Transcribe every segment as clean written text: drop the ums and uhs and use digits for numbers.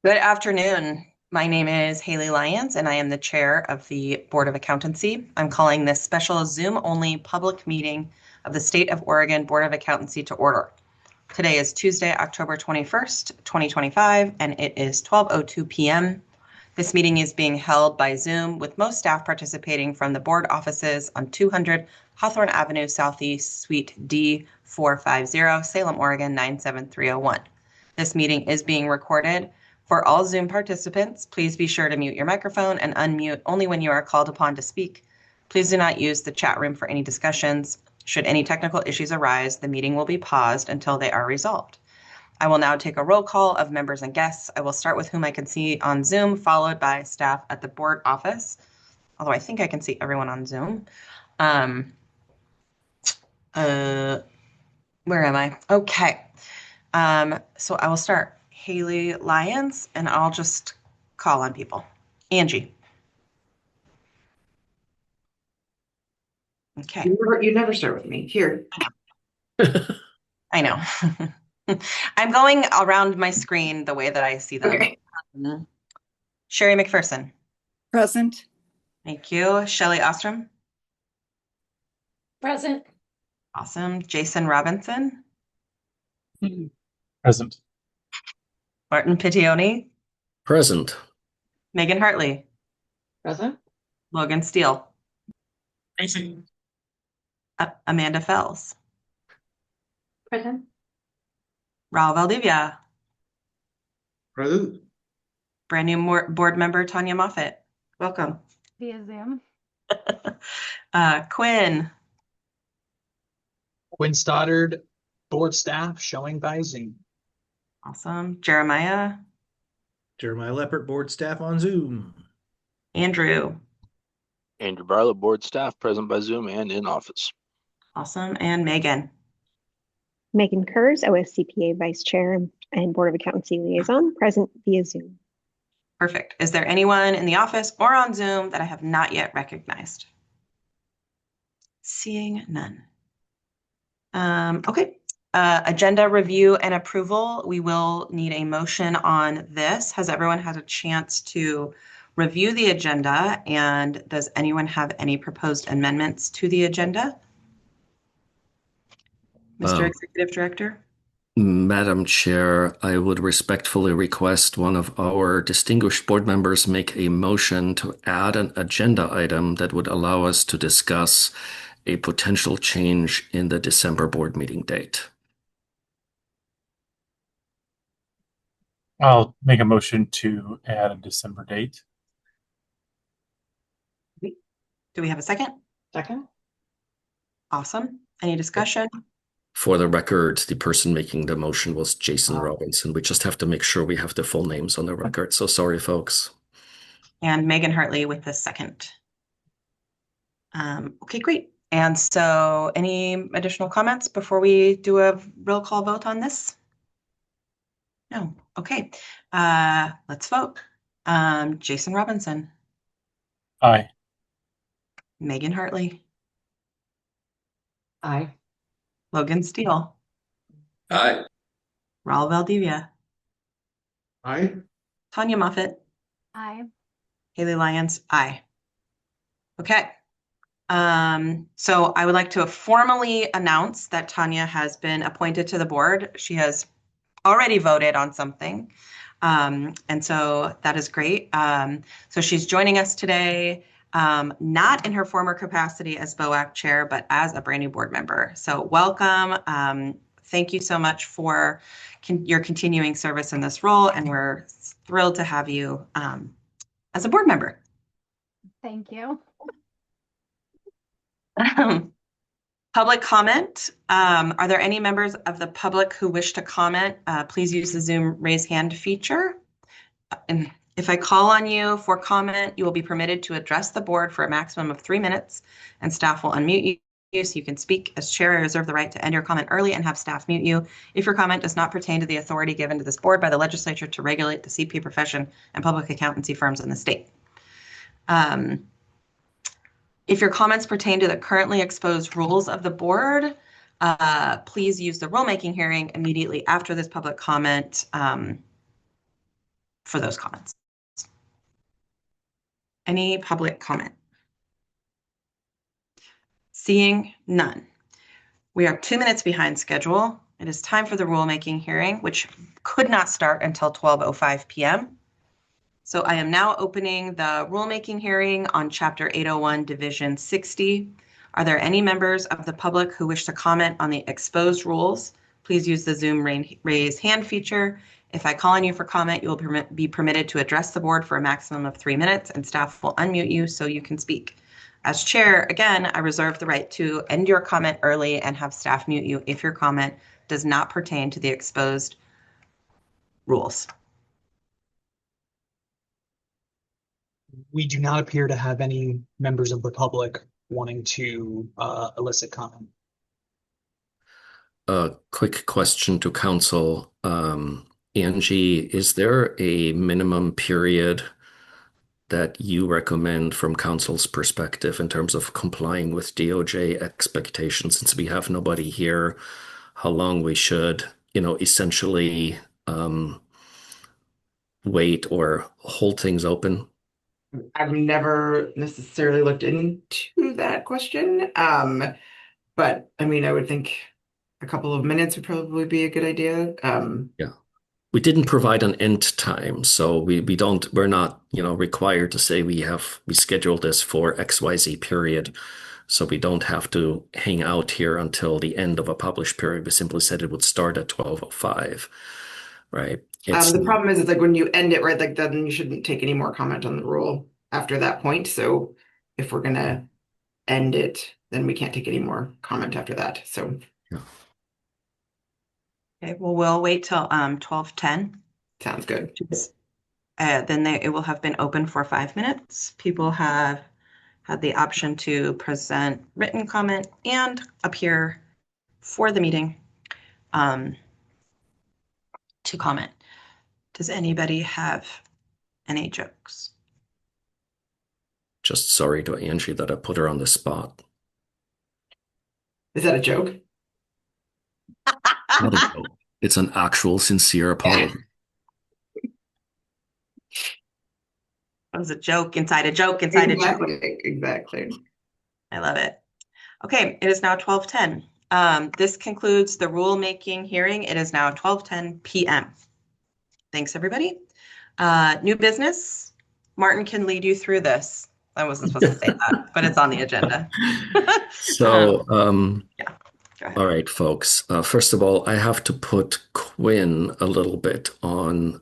Good afternoon. My name is Haley Lyons, and I am the chair of the Board of Accountancy. I'm calling this special Zoom-only public meeting of the State of Oregon Board of Accountancy to order. Today is Tuesday, October 21st, 2025, and it is 12:02 p.m. This meeting is being held by Zoom with most staff participating from the board offices on 200 Hawthorne Avenue Southeast, Suite D450, Salem, Oregon 97301. This meeting is being recorded. For all Zoom participants, please be sure to mute your microphone and unmute only when you are called upon to speak. Please do not use the chat room for any discussions. Should any technical issues arise, the meeting will be paused until they are resolved. I will now take a roll call of members and guests. I will start with whom I can see on Zoom, followed by staff at the board office, although I think I can see everyone on Zoom. Where am I? Okay. So I will start. Haley Lyons, and I'll just call on people. Angie. Okay. You never start with me. Here. I know. I'm going around my screen the way that I see them. Okay. Sherry McPherson. Present. Thank you. Shelley Ostrom. Present. Awesome. Jason Robinson. Present. Martin Pittione. Present. Megan Hartley. Present. Logan Steele. Present. Amanda Fells. Present. Raul Valdivia. Present. Brand new board member Tanya Moffett. Welcome. Via Zoom. Quinn. Quinn Stoddard, board staff showing by Zoom. Awesome. Jeremiah. Jeremiah Leppert, board staff on Zoom. Andrew. Andrew Bartlett, board staff, present by Zoom and in office. Awesome. And Megan. Megan Kurz, OSCPA Vice Chair and Board of Accountancy Liaison, present via Zoom. Perfect. Is there anyone in the office or on Zoom that I have not yet recognized? Seeing none. Okay. Agenda review and approval. We will need a motion on this. Has everyone had a chance to review the agenda? And does anyone have any proposed amendments to the agenda? Mr. Executive Director? Madam Chair, I would respectfully request one of our distinguished board members make a motion to add an agenda item that would allow us to discuss a potential change in the December board meeting date. I'll make a motion to add a December date. Do we have a second? Second. Awesome. Any discussion? For the record, the person making the motion was Jason Robinson. We just have to make sure we have the full names on the record. So sorry, folks. And Megan Hartley with the second. Okay, great. And so any additional comments before we do a roll call vote on this? No. Okay. Let's vote. Jason Robinson. Aye. Megan Hartley. Aye. Logan Steele. Aye. Raul Valdivia. Aye. Tanya Moffett. Aye. Haley Lyons. Aye. Okay. So I would like to formally announce that Tanya has been appointed to the board. She has already voted on something. And so that is great. So she's joining us today, not in her former capacity as BOAC chair, but as a brand new board member. So welcome. Thank you so much for your continuing service in this role. And we're thrilled to have you as a board member. Thank you. Public comment. Are there any members of the public who wish to comment? Please use the Zoom raise hand feature. And if I call on you for comment, you will be permitted to address the board for a maximum of 3 minutes, and staff will unmute you so you can speak. As chair, I reserve the right to end your comment early and have staff mute you if your comment does not pertain to the authority given to this board by the legislature to regulate the CP profession and public accountancy firms in the state. If your comments pertain to the currently exposed rules of the board, please use the rulemaking hearing immediately after this public comment for those comments. Any public comment? Seeing none. We are 2 minutes behind schedule. It is time for the rulemaking hearing, which could not start until 12:05 p.m. So I am now opening the rulemaking hearing on Chapter 801, Division 60. Are there any members of the public who wish to comment on the exposed rules? Please use the Zoom raise hand feature. If I call on you for comment, you will be permitted to address the board for a maximum of 3 minutes, and staff will unmute you so you can speak. As chair, again, I reserve the right to end your comment early and have staff mute you if your comment does not pertain to the exposed rules. We do not appear to have any members of the public wanting to elicit comment. A quick question to council. Angie, is there a minimum period that you recommend from council's perspective in terms of complying with DOJ expectations, since we have nobody here, how long we should, essentially wait or hold things open? I've never necessarily looked into that question. But I mean, I would think a couple of minutes would probably be a good idea. Yeah. We didn't provide an end time, so we're not, required to say we scheduled this for XYZ period. So we don't have to hang out here until the end of a published period. We simply said it would start at 12:05, right? The problem is like when you end it, right, like then you shouldn't take any more comment on the rule after that point. So if we're gonna end it, then we can't take any more comment after that. So yeah. Okay, well, we'll wait till 12:10. Sounds good. Then it will have been open for 5 minutes. People have had the option to present written comment and appear for the meeting to comment. Does anybody have any jokes? Just sorry to Angie that I put her on the spot. Is that a joke? Not a joke. It's an actual sincere apology. That was a joke inside a joke inside a joke. Exactly. I love it. Okay, it is now 12:10. This concludes the rulemaking hearing. It is now 12:10 p.m. Thanks, everybody. New business. Martin can lead you through this. I wasn't supposed to say that, but it's on the agenda. So, yeah. Go ahead. all right, folks. First of all, I have to put Quinn a little bit on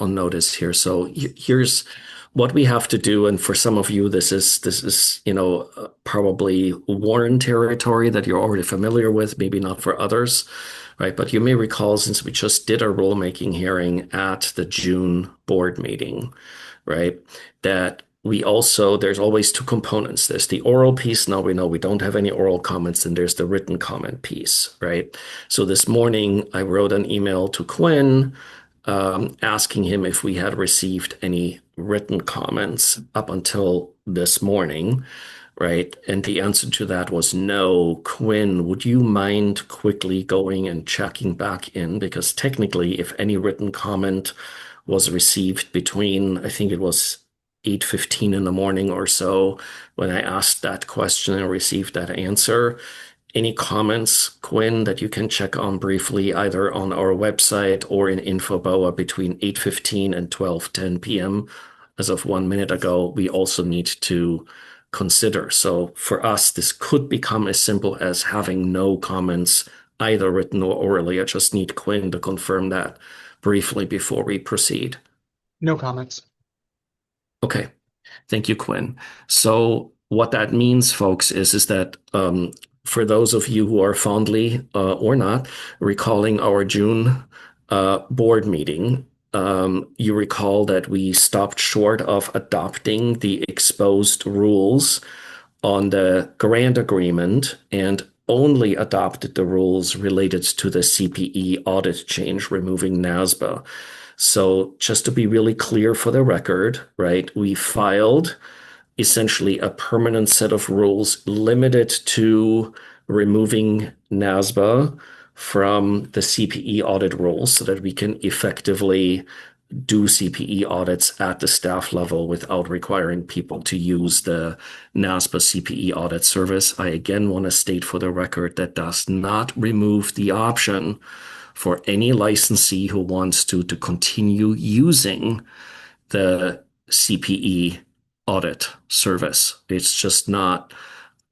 notice here. So here's what we have to do, and for some of you, this is probably Warren territory that you're already familiar with. Maybe not for others, right? But you may recall, since we just did a rulemaking hearing at the June board meeting, right, that there's always two components. There's the oral piece. Now we know we don't have any oral comments, and there's the written comment piece, right? So this morning I wrote an email to Quinn asking him if we had received any written comments up until this morning, right? And the answer to that was no. Quinn, would you mind quickly going and checking back in? Because technically, if any written comment was received between, I think it was 8:15 in the morning or so, when I asked that question and received that answer. Any comments, Quinn, that you can check on briefly, either on our website or in InfoBoa between 8:15 and 12:10 p.m. as of 1 minute ago, we also need to consider. So for us, this could become as simple as having no comments, either written or orally. I just need Quinn to confirm that briefly before we proceed. No comments. Okay, thank you, Quinn. So what that means, folks, is that for those of you who are fondly or not recalling our June board meeting, you recall that we stopped short of adopting the exposed rules on the grant agreement and only adopted the rules related to the CPE audit change, removing NASBA. So just to be really clear for the record, right, we filed essentially a permanent set of rules limited to removing NASBA from the CPE audit rules so that we can effectively do CPE audits at the staff level without requiring people to use the NASPA CPE audit service. I again want to state for the record that does not remove the option for any licensee who wants to continue using the CPE audit service. It's just not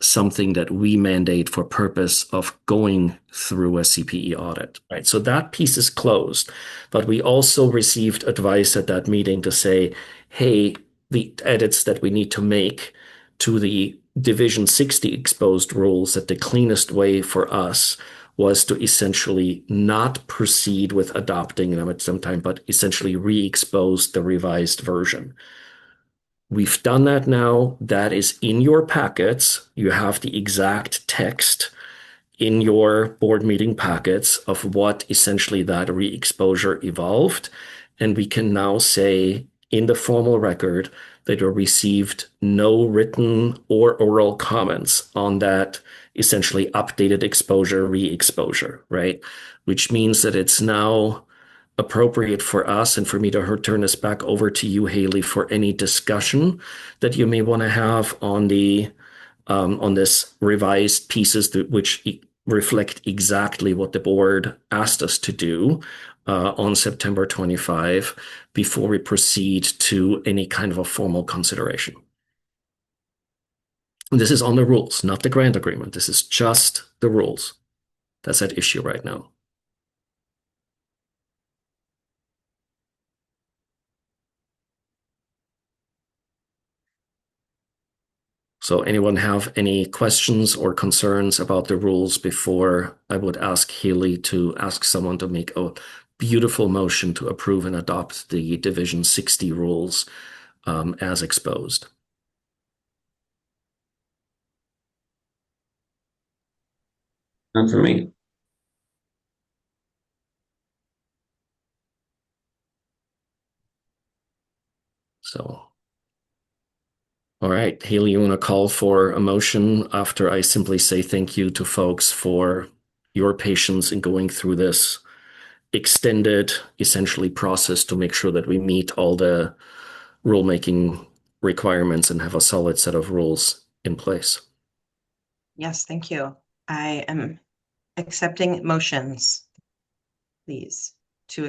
something that we mandate for purpose of going through a CPE audit, right? So that piece is closed, but we also received advice at that meeting to say, hey, the edits that we need to make to the Division 60 exposed rules, that the cleanest way for us was to essentially not proceed with adopting them at some time, but essentially re-expose the revised version. We've done that now. That is in your packets. You have the exact text in your board meeting packets of what essentially that re-exposure evolved. And we can now say in the formal record that you received no written or oral comments on that essentially updated exposure, re-exposure, right? Which means that it's now appropriate for us and for me to turn this back over to you, Haley, for any discussion that you may want to have on the on this revised pieces which reflect exactly what the board asked us to do on September 25 before we proceed to any kind of a formal consideration. This is on the rules, not the grant agreement. This is just the rules. That's at issue right now. So anyone have any questions or concerns about the rules before I would ask Haley to ask someone to make a beautiful motion to approve and adopt the Division 60 rules as exposed? None for me. So, all right, Haley, you want to call for a motion after I simply say thank you to folks for your patience in going through this extended, essentially, process to make sure that we meet all the rulemaking requirements and have a solid set of rules in place. Yes, thank you. I am accepting motions, please, to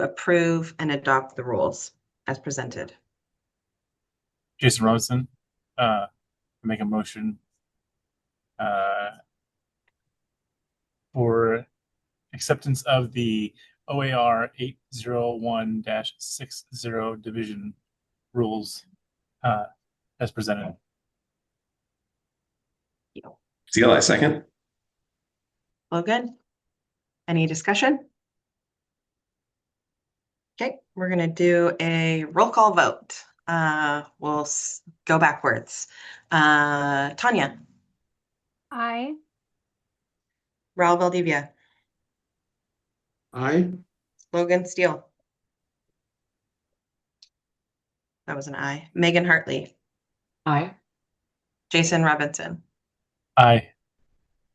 approve and adopt the rules as presented. Jason Robinson, make a motion for acceptance of the OAR 801-60 division rules as presented. Steele, I second. Logan, any discussion? Okay, we're going to do a roll call vote. We'll go backwards. Tanya. Aye. Raul Valdivia. Aye. Logan Steele. That was an aye. Megan Hartley. Aye. Jason Robinson. Aye.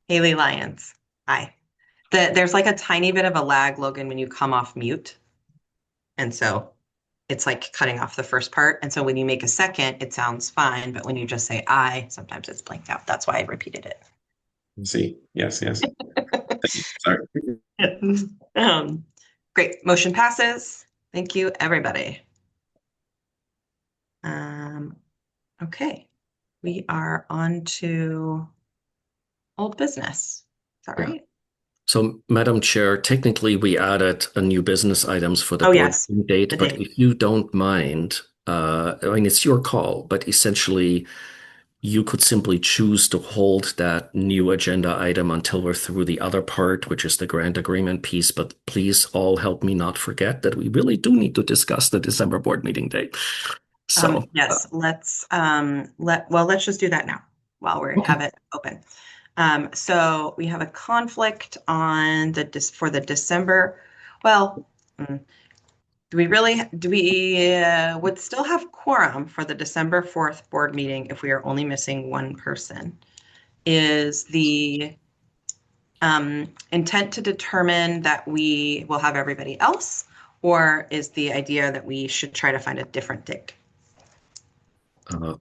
Haley Lyons. Aye. There's like a tiny bit of a lag, Logan, when you come off mute. And so it's like cutting off the first part. And so when you make a second, it sounds fine. But when you just say aye, sometimes it's blanked out. That's why I repeated it. See, yes. Thank you. Sorry. Great. Motion passes. Thank you, everybody. Okay. We are on to old business. Is that right? So, Madam Chair, technically we added a new business items for the board yes, date, but if you don't mind, I mean, it's your call, but essentially you could simply choose to hold that new agenda item until we're through the other part, which is the grant agreement piece. But please all help me not forget that we really do need to discuss the December board meeting date. So yes, let's just do that now while we have it open. So we have a conflict on for the December. Well, do we would still have quorum for the December 4th board meeting if we are only missing one person? Is the intent to determine that we will have everybody else, or is the idea that we should try to find a different date?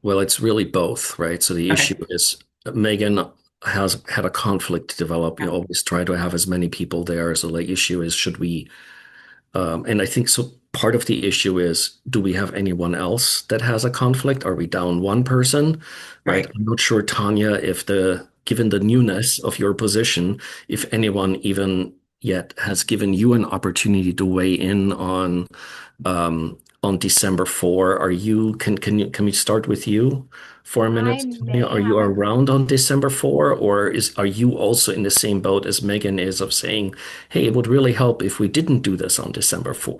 Well, it's really both, right? So the Okay. issue is Megan has had a conflict develop. You always try to have as many people there. So the issue is, should we, and I think so part of the issue is, do we have anyone else that has a conflict? Are we down one person? Right. I'm not sure, Tanya, if given the newness of your position, if anyone even yet has given you an opportunity to weigh in on December 4. Can we start with you for a minute, I Tanya? may Are you have a- around on December 4, or are you also in the same boat as Megan is of saying, hey, it would really help if we didn't do this on December 4?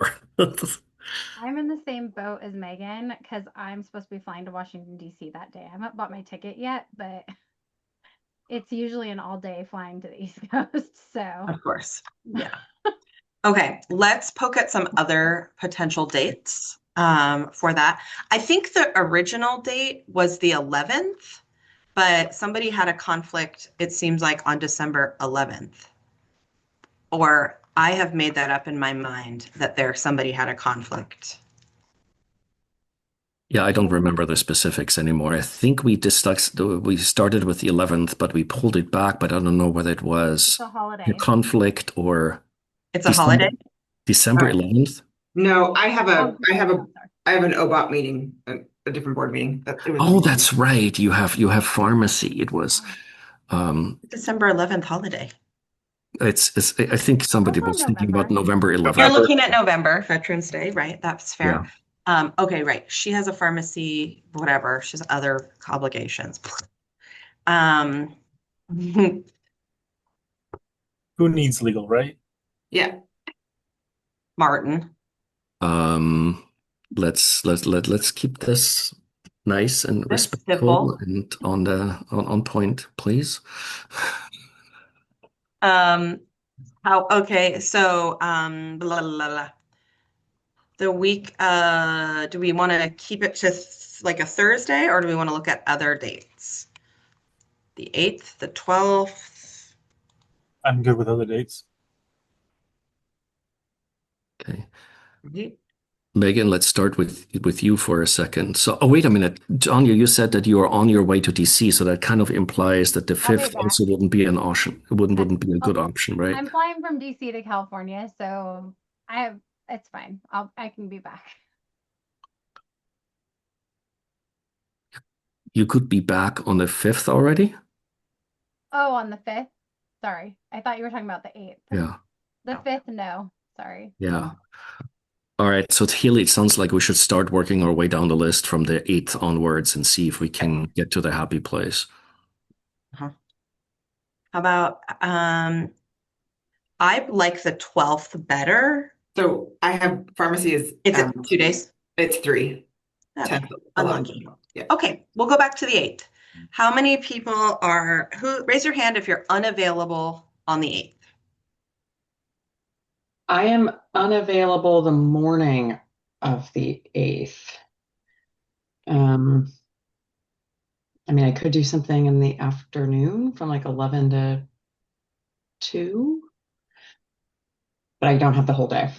I'm in the same boat as Megan because I'm supposed to be flying to Washington, D.C. that day. I haven't bought my ticket yet, but it's usually an all-day flying to the East Coast. So Of course. Yeah. Okay, let's poke at some other potential dates for that. I think the original date was the 11th, but somebody had a conflict, it seems like on December 11th. Or I have made that up in my mind that somebody had a conflict. Yeah, I don't remember the specifics anymore. I think we started with the 11th, but we pulled it back, but I don't know whether it was it's a holiday. a conflict or It's a holiday? December All right. 11th. No, I have Oh, an OBOT meeting, a different board meeting. Oh, that's right. You have pharmacy. It was December 11th holiday. it's I think somebody Also was thinking about November. November 11th. You're looking at November, Veterans Day, right? That's fair. Yeah. Okay, right. She has a pharmacy, whatever. She has other obligations. Who needs legal, right? Yeah. Martin. Let's keep this nice and That's respectful civil. and on point, please. Okay, so blah, blah, blah. The week, do we want to keep it to like a Thursday, or do we want to look at other dates? The 8th, the 12th. I'm good with other dates. Okay. Mhm. Megan, let's start with you for a second. So, wait a minute, Tanya, you said that you are on your way to DC, so that kind of implies that the I'll be 5th back. also wouldn't be an option. It wouldn't be a good option, right? I'm flying from DC to California, so it's fine. I can be back. You could be back on the 5th already? Oh, on the 5th? Sorry. I thought you were talking about the 8th. Yeah. The 5th, no. Sorry. Yeah. All right. So, Haley, it sounds like we should start working our way down the list from the 8th onwards and see if we can get to the happy place. How about I like the 12th better. So I have pharmacy is Is it 2 days? it's 3. Okay. 10th, Unlucky. 11th. Yeah. Okay, we'll go back to the 8th. How many people raise your hand if you're unavailable on the 8th? I am unavailable the morning of the 8th. I mean, I could do something in the afternoon from like 11 to 2, but I don't have the whole day.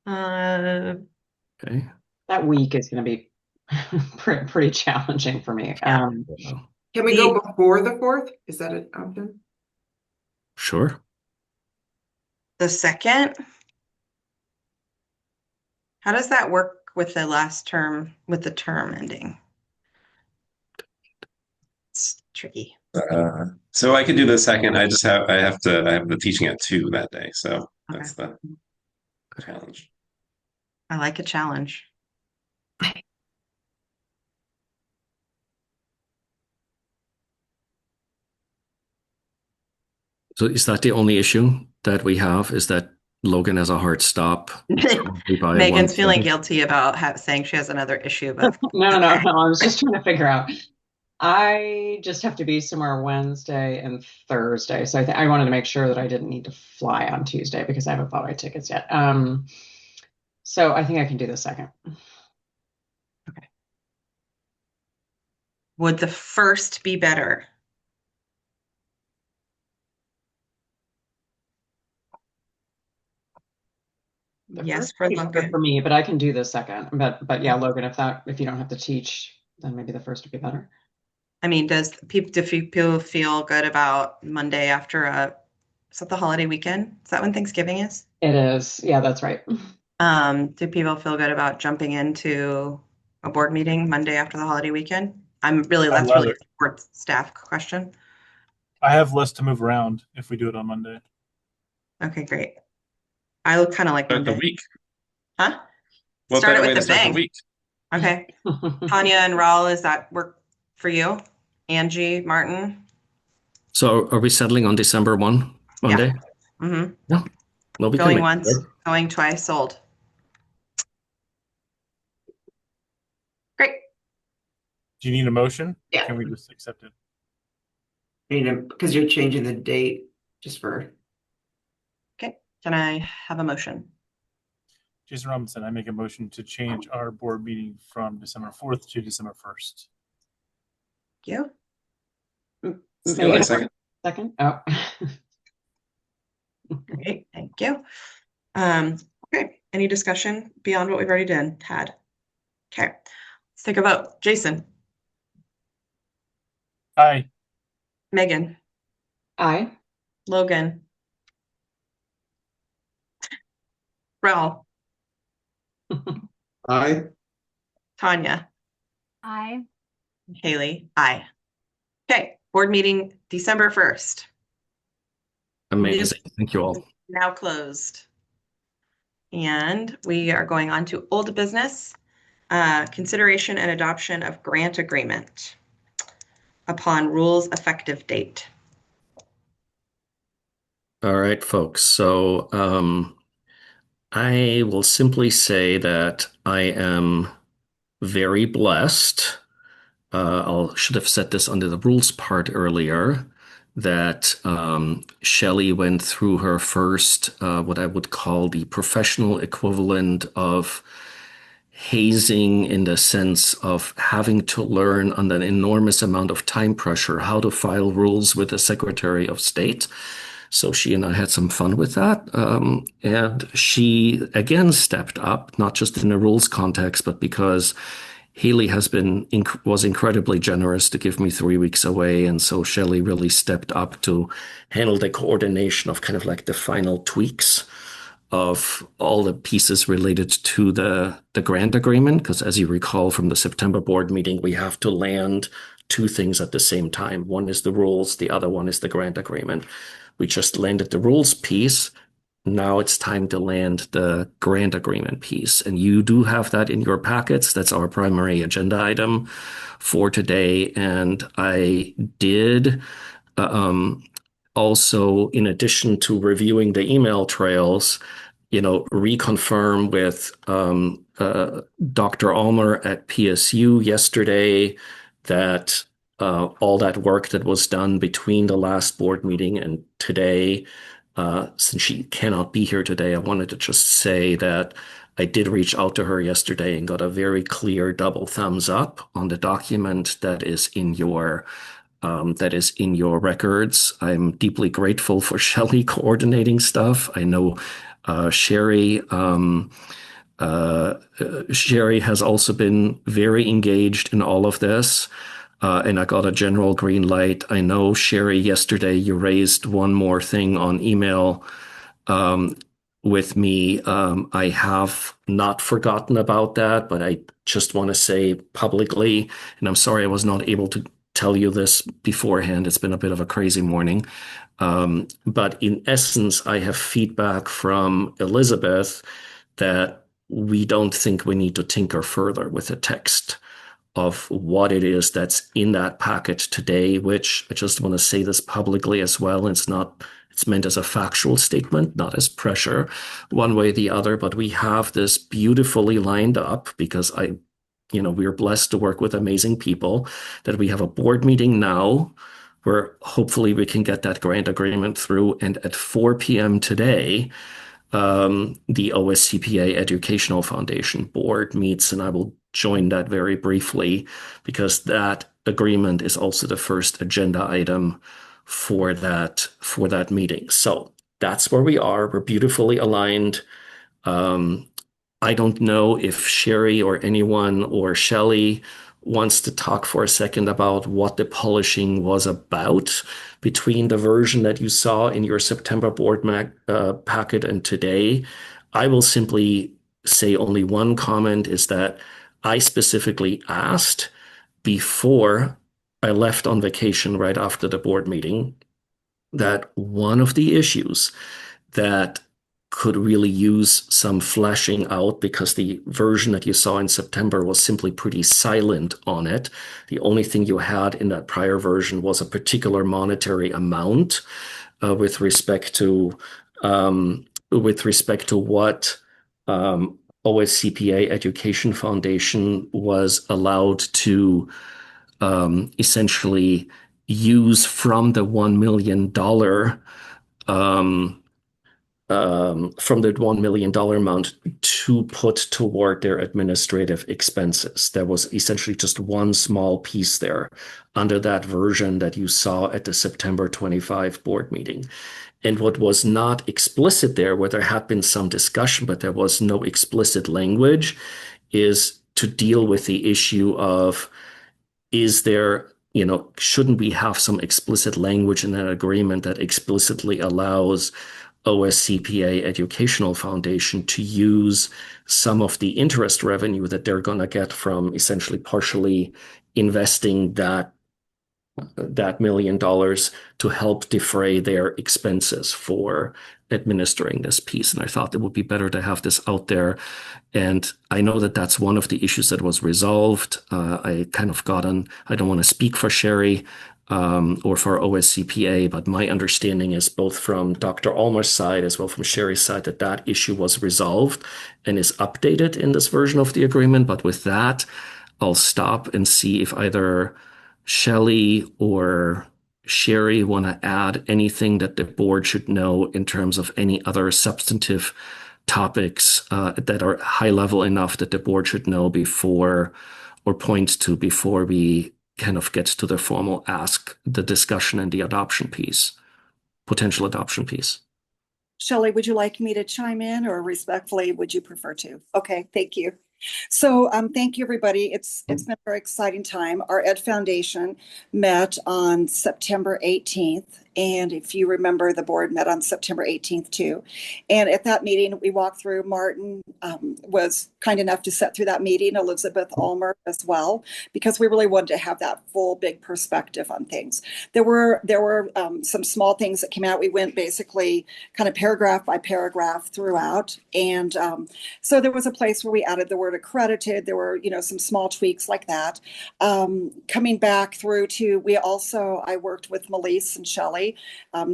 Okay. That week is going to be pretty challenging for me. Yeah. Can we go before the 4th? Is that an option? Sure. The 2nd? How does that work with the last term, with the term ending? It's tricky. So I could do the 2nd. I have the teaching at 2 that day, so that's the challenge. I like a challenge. So is that the only issue that we have? Is that Logan has a hard stop? Megan's feeling guilty about saying she has another issue, but No. I was just trying to figure out. I just have to be somewhere Wednesday and Thursday. So I wanted to make sure that I didn't need to fly on Tuesday because I haven't bought my tickets yet. So I think I can do the 2nd. Okay. Would the 1st be better? The Yes, first for would be better Logan. for me, but I can do the second. But yeah, Logan, if you don't have to teach, then maybe the first would be better. I mean, do people feel good about Monday after is that the holiday weekend? Is that when Thanksgiving is? It is. Yeah, that's right. Do people feel good about jumping into a board meeting Monday after the holiday weekend? That's love really it. a board staff question. I have less to move around if we do it on Monday. Okay, great. I look kind of like Start the Monday. week. Huh? What Start it better way with to a start the bang. week? Okay. Tanya and Raul, does that work for you? Angie, Martin? So are we settling on December 1, Monday? Mm-hmm. Yeah. Well, we can Going make it once, work. going twice, sold. Great. Do you need a motion? Yeah. Can we just accept it? Because you're changing the date just for. Okay. Can I have a motion? Jason Robinson, I make a motion to change our board meeting from December 4th to December 1st. You? Steele, I second. Second. Oh. Great, thank you. Okay, any discussion beyond what we've already had? Okay, let's take a vote. Jason, Aye. Megan, Aye. Logan, Raul, Aye. Tanya, I Haley, aye. Okay, board meeting December 1st, Amazing. Thank you all. now closed. And we are going on to old business, consideration and adoption of grant agreement upon rules effective date. All right, folks. So I will simply say that I am very blessed. Should have said this under the rules part earlier, that Shelley went through her first, what I would call the professional equivalent of hazing, in the sense of having to learn under an enormous amount of time pressure how to file rules with the Secretary of State. So she and I had some fun with that. And she again stepped up, not just in a rules context, but because Haley was incredibly generous to give me 3 weeks away. And so Shelley really stepped up to handle the coordination of kind of like the final tweaks of all the pieces related to the grant agreement. Because as you recall from the September board meeting, we have to land two things at the same time. One is the rules, the other one is the grant agreement. We just landed the rules piece. Now it's time to land the grant agreement piece. And you do have that in your packets. That's our primary agenda item for today. And I did also, in addition to reviewing the email trails, reconfirm with Dr. Almer at PSU yesterday that all that work that was done between the last board meeting and today, since she cannot be here today, I wanted to just say that I did reach out to her yesterday and got a very clear double thumbs up on the document that is in your records. I'm deeply grateful for Shelley coordinating stuff. I know Sherry has also been very engaged in all of this. And I got a general green light. I know, Sherry, yesterday you raised one more thing on email with me. I have not forgotten about that, but I just want to say publicly, and I'm sorry I was not able to tell you this beforehand. It's been a bit of a crazy morning. But in essence, I have feedback from Elizabeth that we don't think we need to tinker further with the text of what it is that's in that packet today, which I just want to say this publicly as well. It's meant as a factual statement, not as pressure one way or the other, but we have this beautifully lined up because we're blessed to work with amazing people, that we have a board meeting now where hopefully we can get that grant agreement through. And at 4 p.m. today, the OSCPA Educational Foundation Board meets, and I will join that very briefly because that agreement is also the first agenda item for that meeting. So that's where we are. We're beautifully aligned. I don't know if Sherry or anyone or Shelley wants to talk for a second about what the polishing was about between the version that you saw in your September board packet and today. I will simply say only one comment is that I specifically asked before I left on vacation right after the board meeting that one of the issues that could really use some fleshing out, because the version that you saw in September was simply pretty silent on it. The only thing you had in that prior version was a particular monetary amount with respect to what OSCPA Education Foundation was allowed to essentially use from the $1 million from the $1 million amount to put toward their administrative expenses. There was essentially just one small piece there under that version that you saw at the September 25 board meeting. And what was not explicit there, where there had been some discussion, but there was no explicit language, is to deal with the issue of, is there, shouldn't we have some explicit language in an agreement that explicitly allows OSCPA Educational Foundation to use some of the interest revenue that they're going to get from essentially partially investing that $1 million to help defray their expenses for administering this piece. And I thought it would be better to have this out there. And I know that that's one of the issues that was resolved. I kind of I don't want to speak for Sherry or for OSCPA, but my understanding is both from Dr. Ulmer's side as well from Sherry's side that issue was resolved and is updated in this version of the agreement. But with that, I'll stop and see if either Shelley or Sherry want to add anything that the board should know in terms of any other substantive topics that are high level enough that the board should know before or point to before we kind of get to the formal ask, the discussion and the adoption piece, potential adoption piece. Shelley, would you like me to chime in, or respectfully, would you prefer to? Okay, thank you. So thank you, everybody. It's been a very exciting time. Our Ed Foundation met on September 18th. And if you remember, the board met on September 18th too. And at that meeting, we walked through. Martin was kind enough to sit through that meeting, Elizabeth Ulmer as well, because we really wanted to have that full big perspective on things. There were some small things that came out. We went basically kind of paragraph by paragraph throughout. And so there was a place where we added the word accredited. There were, some small tweaks like that. Coming back through to, I worked with Melise and Shelley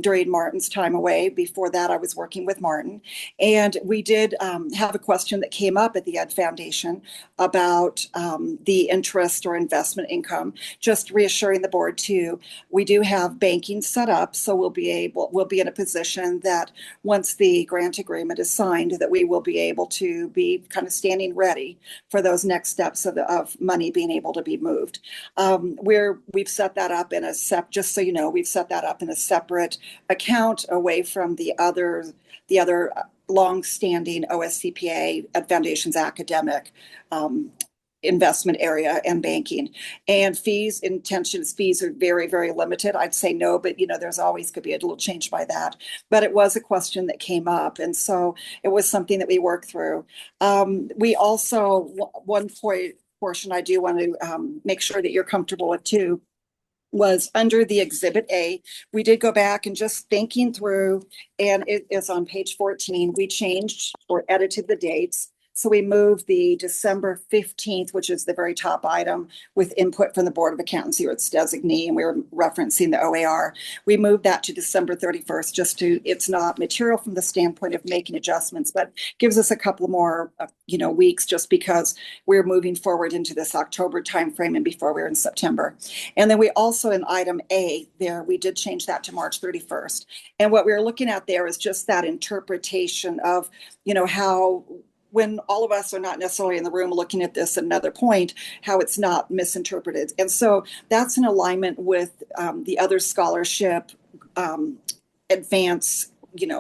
during Martin's time away. Before that, I was working with Martin. And we did have a question that came up at the Ed Foundation about the interest or investment income. Just reassuring the board too, we do have banking set up, so we'll be in a position that once the grant agreement is signed, that we will be able to be kind of standing ready for those next steps of money being able to be moved. We've set that up in just so you know, we've set that up in a separate account away from the other long-standing OSCPA Foundation's academic investment area and banking. And fees are very, very limited. I'd say no, but there's always could be a little change by that. But it was a question that came up, and so it was something that we worked through. We also, one portion I do want to make sure that you're comfortable with too, was under the Exhibit A. We did go back and just thinking through, and it is on page 14. We changed or edited the dates. So we moved the December 15th, which is the very top item, with input from the Board of Accountancy or its designee, and we were referencing the OAR. We moved that to December 31st, it's not material from the standpoint of making adjustments, but gives us a couple more, weeks, just because we're moving forward into this October timeframe and before we're in September. And then we also, in item A there, we did change that to March 31st. And what we're looking at there is just that interpretation of, how, when all of us are not necessarily in the room looking at this at another point, how it's not misinterpreted. And so that's in alignment with the other scholarship advance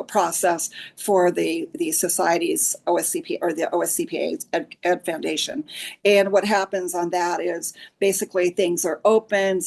process for the society's OSCP or the OSCPA Ed Foundation. And what happens on that is basically things are open,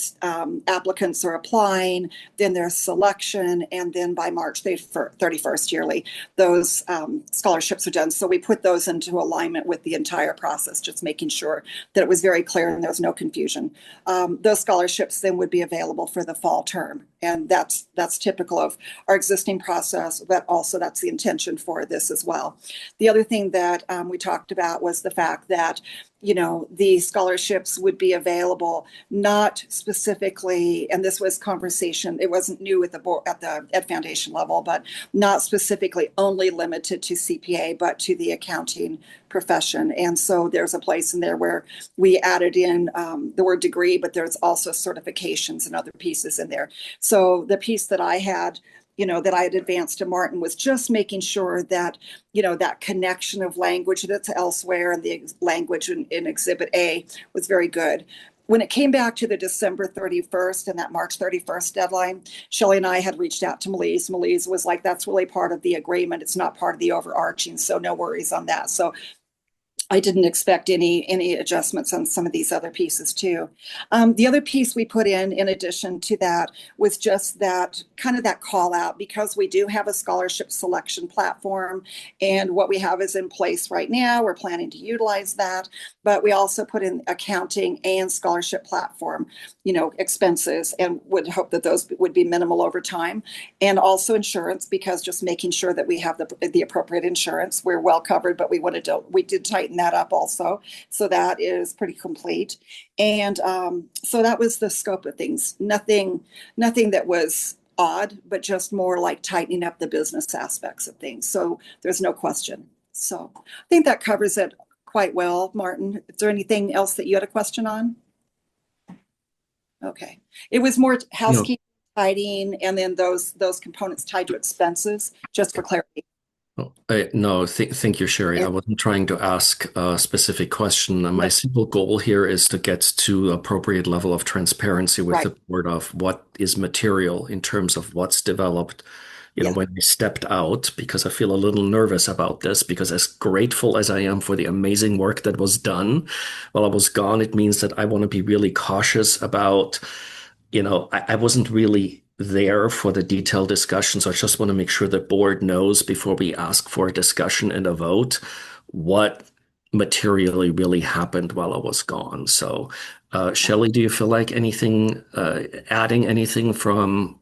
applicants are applying, then there's selection, and then by March 31st yearly, those scholarships are done. So we put those into alignment with the entire process, just making sure that it was very clear and there was no confusion. Those scholarships then would be available for the fall term. And that's typical of our existing process, but also that's the intention for this as well. The other thing that we talked about was the fact that the scholarships would be available, not specifically, and this was conversation, it wasn't new at the board, at the Ed Foundation level, but not specifically only limited to CPA, but to the accounting profession. And so there's a place in there where we added in the word degree, but there's also certifications and other pieces in there. So the piece that I had that I had advanced to Martin was just making sure that, that connection of language that's elsewhere and the language in Exhibit A was very good. When it came back to the December 31st and that March 31st deadline, Shelley and I had reached out to Melise. Melise was like, that's really part of the agreement. It's not part of the overarching, so no worries on that. So I didn't expect any adjustments on some of these other pieces too. The other piece we put in addition to that, was just that kind of that call out, because we do have a scholarship selection platform, and what we have is in place right now. We're planning to utilize that, but we also put in accounting and scholarship platform, expenses, and would hope that those would be minimal over time, and also insurance, because just making sure that we have the appropriate insurance. We're well covered, but we did tighten that up also. So that is pretty complete. And so that was the scope of things. Nothing that was odd, but just more like tightening up the business aspects of things. So there's no question. So I think that covers it quite well. Martin, is there anything else that you had a question on? Okay. It was more housekeeping, tidying, and then those components tied to expenses, just for clarity. No, thank you, Sherry. I wasn't trying to ask a specific question. My simple goal here is to get to appropriate level of transparency with the board of what is material in terms of what's developed, when we stepped out, because I feel a little nervous about this, because as grateful as I am for the amazing work that was done while I was gone, it means that I want to be really cautious about, I wasn't really there for the detailed discussion. So I just want to make sure the board knows before we ask for a discussion and a vote what materially really happened while I was gone. So Shelley, do you feel like adding anything from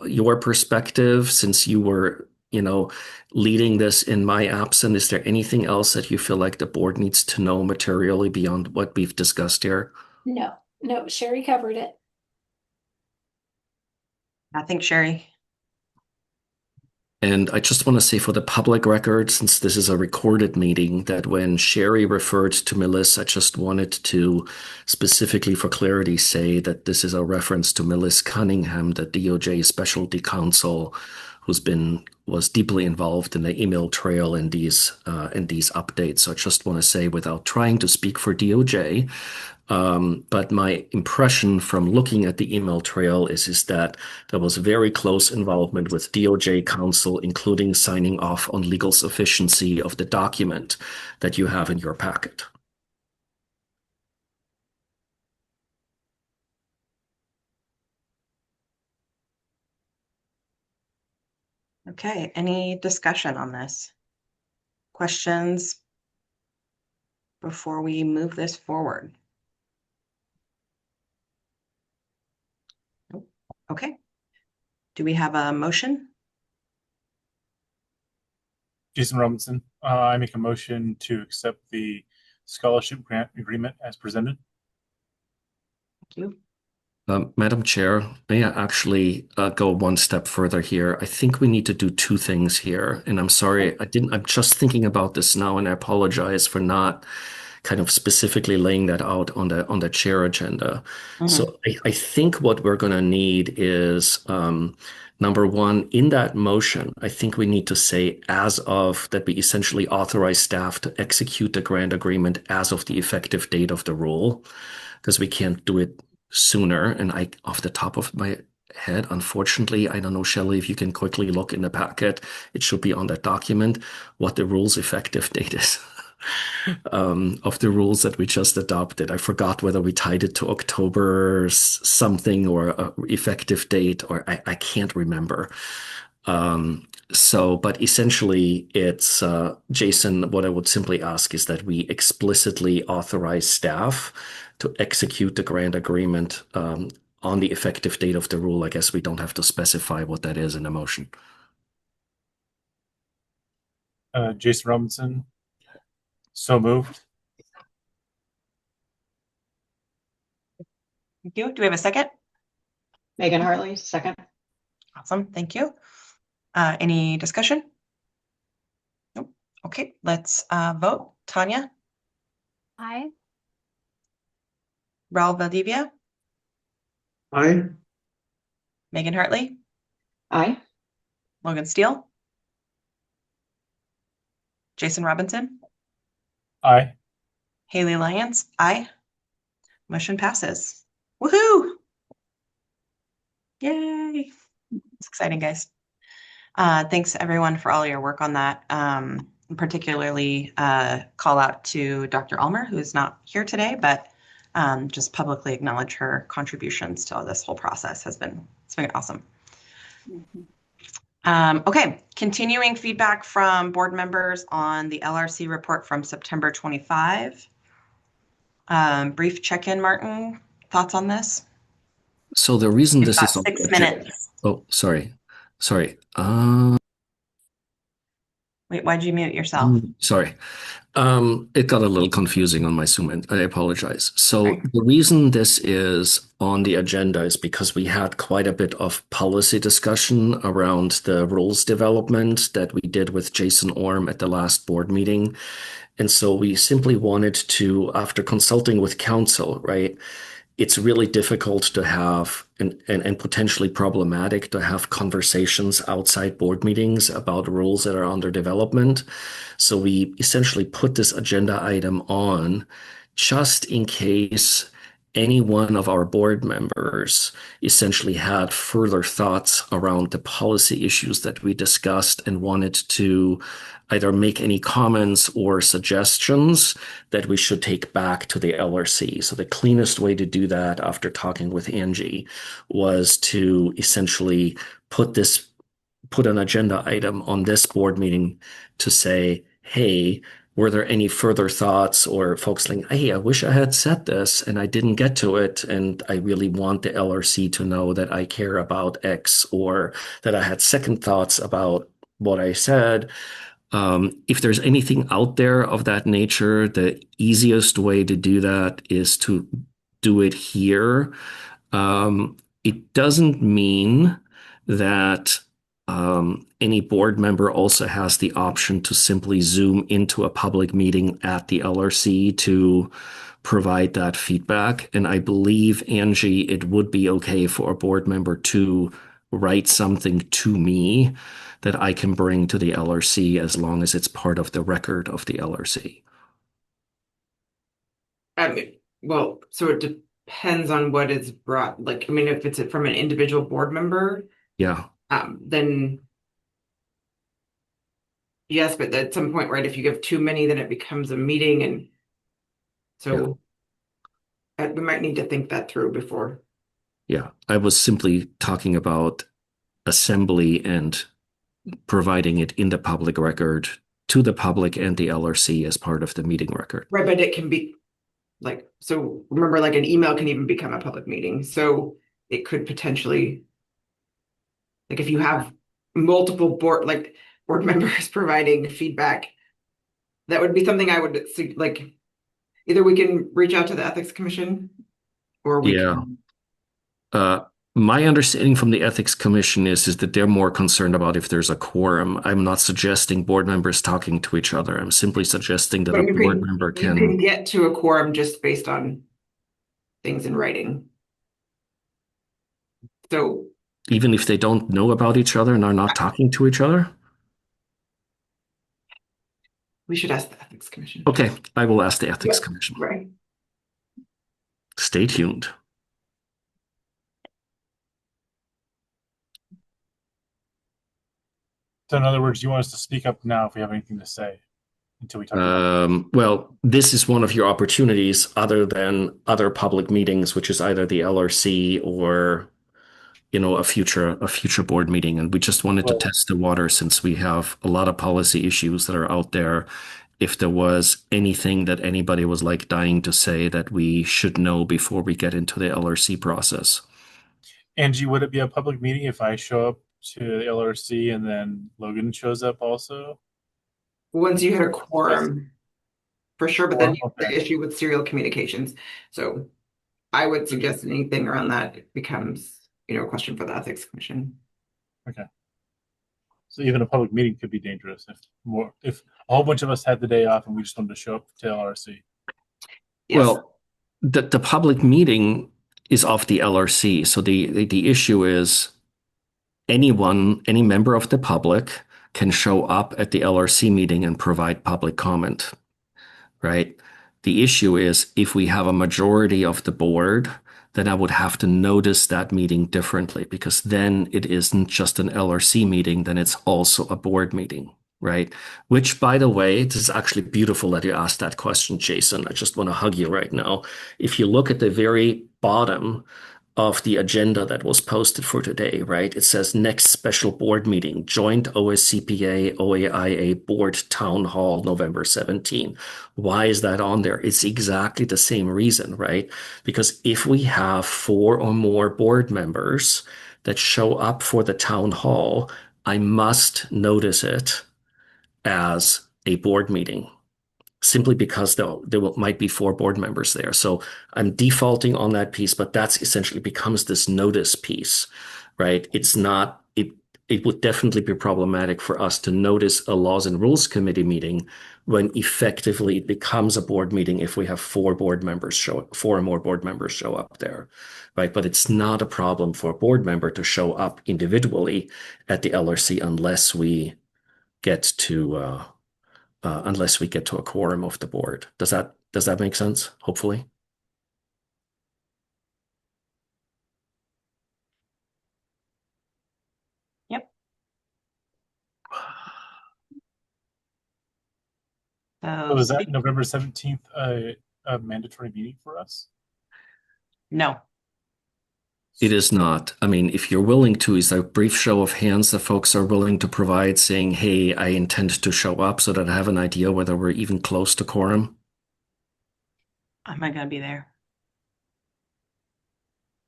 your perspective, since you were, leading this in my absence? Is there anything else that you feel like the board needs to know materially beyond what we've discussed here? No, Sherry covered it. I think Sherry. And I just want to say for the public record, since this is a recorded meeting, that when Sherry referred to Melissa, I just wanted to specifically for clarity say that this is a reference to Melissa Cunningham, the DOJ specialty counsel, was deeply involved in the email trail in these updates. So I just want to say, without trying to speak for DOJ, but my impression from looking at the email trail is that there was very close involvement with DOJ counsel, including signing off on legal sufficiency of the document that you have in your packet. Okay, any discussion on this? Questions before we move this forward? Okay. Do we have a motion? Jason Robinson, I make a motion to accept the scholarship grant agreement as presented. Thank you. Madam Chair, may I actually go one step further here? I think we need to do two things here. And I'm sorry, I'm just thinking about this now, and I apologize for not kind of specifically laying that out on the chair agenda. So I think what we're going to need is, number one, in that motion, I think we need to say as of that we essentially authorize staff to execute the grant agreement as of the effective date of the rule, because we can't do it sooner. And off the top of my head. Unfortunately, I don't know, Shelley, if you can quickly look in the packet, it should be on that document, what the rules effective date is of the rules that we just adopted. I forgot whether we tied it to October something or a effective date, or I can't remember. But essentially it's, Jason, what I would simply ask is that we explicitly authorize staff to execute the grant agreement on the effective date of the rule. I guess we don't have to specify what that is in the motion. Jason Robinson. So moved. Thank you. Do we have a second? Megan Hartley, second. Awesome. Thank you. Any discussion? Nope. Okay, let's vote. Tanya, Aye. Raul Valdivia, Aye. Megan Hartley, Aye. Logan Steele, Jason Robinson, Aye. Haley Lyons, aye. Motion passes. Woohoo! Yay! It's exciting, guys. Thanks everyone for all your work on that. Particularly call out to Dr. Ulmer, who is not here today, but just publicly acknowledge her contributions to this whole process. It's been awesome. Okay, continuing feedback from board members on the LRC report from September 25. Brief check-in, Martin. Thoughts on this? So the reason You've this got is on 6 the agenda- minutes. Oh, sorry. Wait, why'd you mute yourself? Sorry. It got a little confusing on my Zoom, and I apologize. So Right. the reason this is on the agenda is because we had quite a bit of policy discussion around the rules development that we did with Jason Orm at the last board meeting. And so we simply wanted to, after consulting with counsel, right, it's really difficult to have and potentially problematic to have conversations outside board meetings about rules that are under development. So we essentially put this agenda item on just in case any one of our board members essentially had further thoughts around the policy issues that we discussed and wanted to either make any comments or suggestions that we should take back to the LRC. So the cleanest way to do that after talking with Angie was to essentially put an agenda item on this board meeting to say, hey, were there any further thoughts or folks like, hey, I wish I had said this and I didn't get to it. And I really want the LRC to know that I care about X, or that I had second thoughts about what I said. If there's anything out there of that nature, the easiest way to do that is to do it here. It doesn't mean that any board member also has the option to simply Zoom into a public meeting at the LRC to provide that feedback. And I believe, Angie, it would be okay for a board member to write something to me that I can bring to the LRC as long as it's part of the record of the LRC. Well, so it depends on what is brought. Like, I mean, if it's from an individual board member, Yeah. Then yes, but at some point, right, if you give too many, then it becomes a meeting, and so we might need to think that through before. Yeah, I was simply talking about assembly and providing it in the public record to the public and the LRC as part of the meeting record. Right, but it can be like, so remember, like an email can even become a public meeting. So it could potentially, like if you have multiple board members providing feedback, that would be something I would see, like either we can reach out to the Ethics Commission or we can. My understanding from the Ethics Commission is that they're more concerned about if there's a quorum. I'm not suggesting board members talking to each other. I'm simply suggesting that a board member You can get to a quorum just based on things in writing. So even if they don't know about each other and are not talking to each other? We should ask the Ethics Commission. Okay, I will ask the Ethics Commission. Right. Stay tuned. So in other words, you want us to speak up now if we have anything to say until we talk about Well, this is one of your opportunities other than other public meetings, which is either the LRC or, a future board meeting. And we just wanted to Well- test the water since we have a lot of policy issues that are out there. If there was anything that anybody was like dying to say that we should know before we get into the LRC process. Angie, would it be a public meeting if I show up to the LRC and then Logan shows up also? Once you hit a quorum, for sure, but then you have Okay. the issue with serial communications. So I would suggest anything around that becomes, a question for the Ethics Commission. So even a public meeting could be dangerous if a whole bunch of us had the day off and we just wanted to show up to LRC. Yes. Well, the public meeting is off the LRC. So the issue is any member of the public can show up at the LRC meeting and provide public comment, right? The issue is if we have a majority of the board, then I would have to notice that meeting differently because then it isn't just an LRC meeting, then it's also a board meeting, right? Which, by the way, it is actually beautiful that you asked that question, Jason. I just want to hug you right now. If you look at the very bottom of the agenda that was posted for today, right? It says next special board meeting, joint OSCPA OAIA board town hall, November 17. Why is that on there? It's exactly the same reason, right? Because if we have 4 or more board members that show up for the town hall, I must notice it as a board meeting. Simply because there might be 4 board members there. So I'm defaulting on that piece, but that's essentially becomes this notice piece, right? It's not, it would definitely be problematic for us to notice a Laws and Rules Committee meeting when effectively it becomes a board meeting if we have 4 or more board members show up there, right? But it's not a problem for a board member to show up individually at the LRC unless we get to a quorum of the board. Does that make sense? Hopefully. Yep. So is that November 17th a mandatory meeting for us? No. It is not. I mean, if you're willing to, is a brief show of hands that folks are willing to provide saying, hey, I intend to show up so that I have an idea whether we're even close to quorum. Am I going to be there?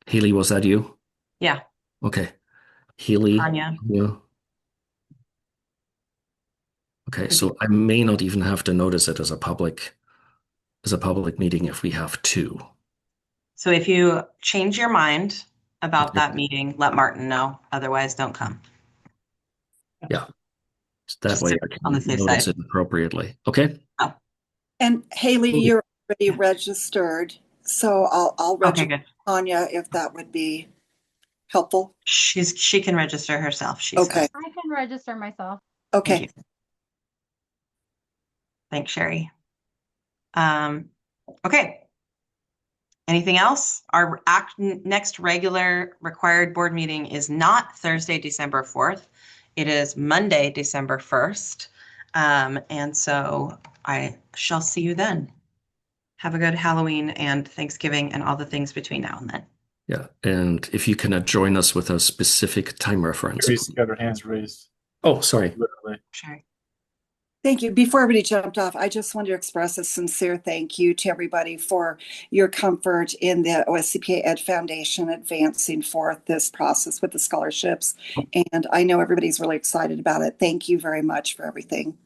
Haley, was that you? Yeah. Okay. Haley. Tanya. Yeah. Okay, so I may not even have to notice it as a public meeting if we have 2. So if you change your mind about that meeting, let Martin know. Otherwise, don't come. Yeah. That Just way to- I can on the safe notice side. it appropriately. Okay. And Haley, you're already registered, so I'll Okay, register good. Tanya if that would be helpful. She can register herself. She Okay. says. I can register myself. Okay. Thank you. Thanks, Sherry. Okay. Anything else? Our next regular required board meeting is not Thursday, December 4th. It is Monday, December 1st. And so I shall see you then. Have a good Halloween and Thanksgiving and all the things between now and then. Yeah, and if you can join us with a specific time reference. Teresa got her hands raised. Oh, sorry. Literally. Sure. Thank you. Before everybody jumped off, I just wanted to express a sincere thank you to everybody for your comfort in the OSCPA Ed Foundation advancing forth this process with the scholarships. And I know everybody's really excited about it. Thank you very much for everything.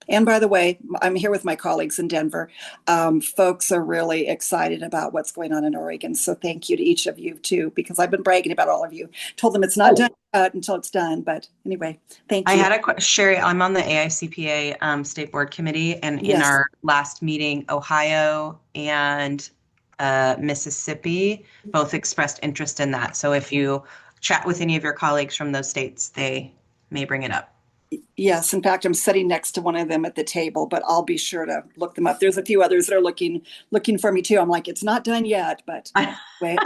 And by the way, I'm here with my colleagues in Denver. Folks are really excited about what's going on in Oregon. So thank you to each of you too, because I've been bragging about all of you. Told them it's not done until it's done. But anyway, thank you. I had Sherry, I'm on the AICPA State Board Committee, and in Yes. our last meeting, Ohio and Mississippi both expressed interest in that. So if you chat with any of your colleagues from those states, they may bring it up. Yes, in fact, I'm sitting next to one of them at the table, but I'll be sure to look them up. There's a few others that are looking for me too. I'm like, it's not done yet, but anyway,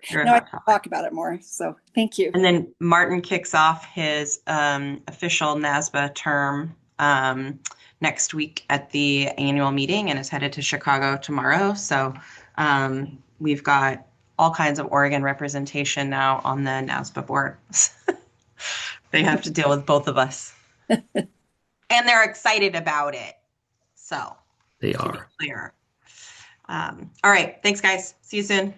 You're a Now I hot can topic. talk about it more. So thank you. And then Martin kicks off his official NASBA term next week at the annual meeting and is headed to Chicago tomorrow. So we've got all kinds of Oregon representation now on the NASBA board. They have to deal with both of us. And they're excited about it. So They to be are. clear. All right. Thanks, guys. See you soon.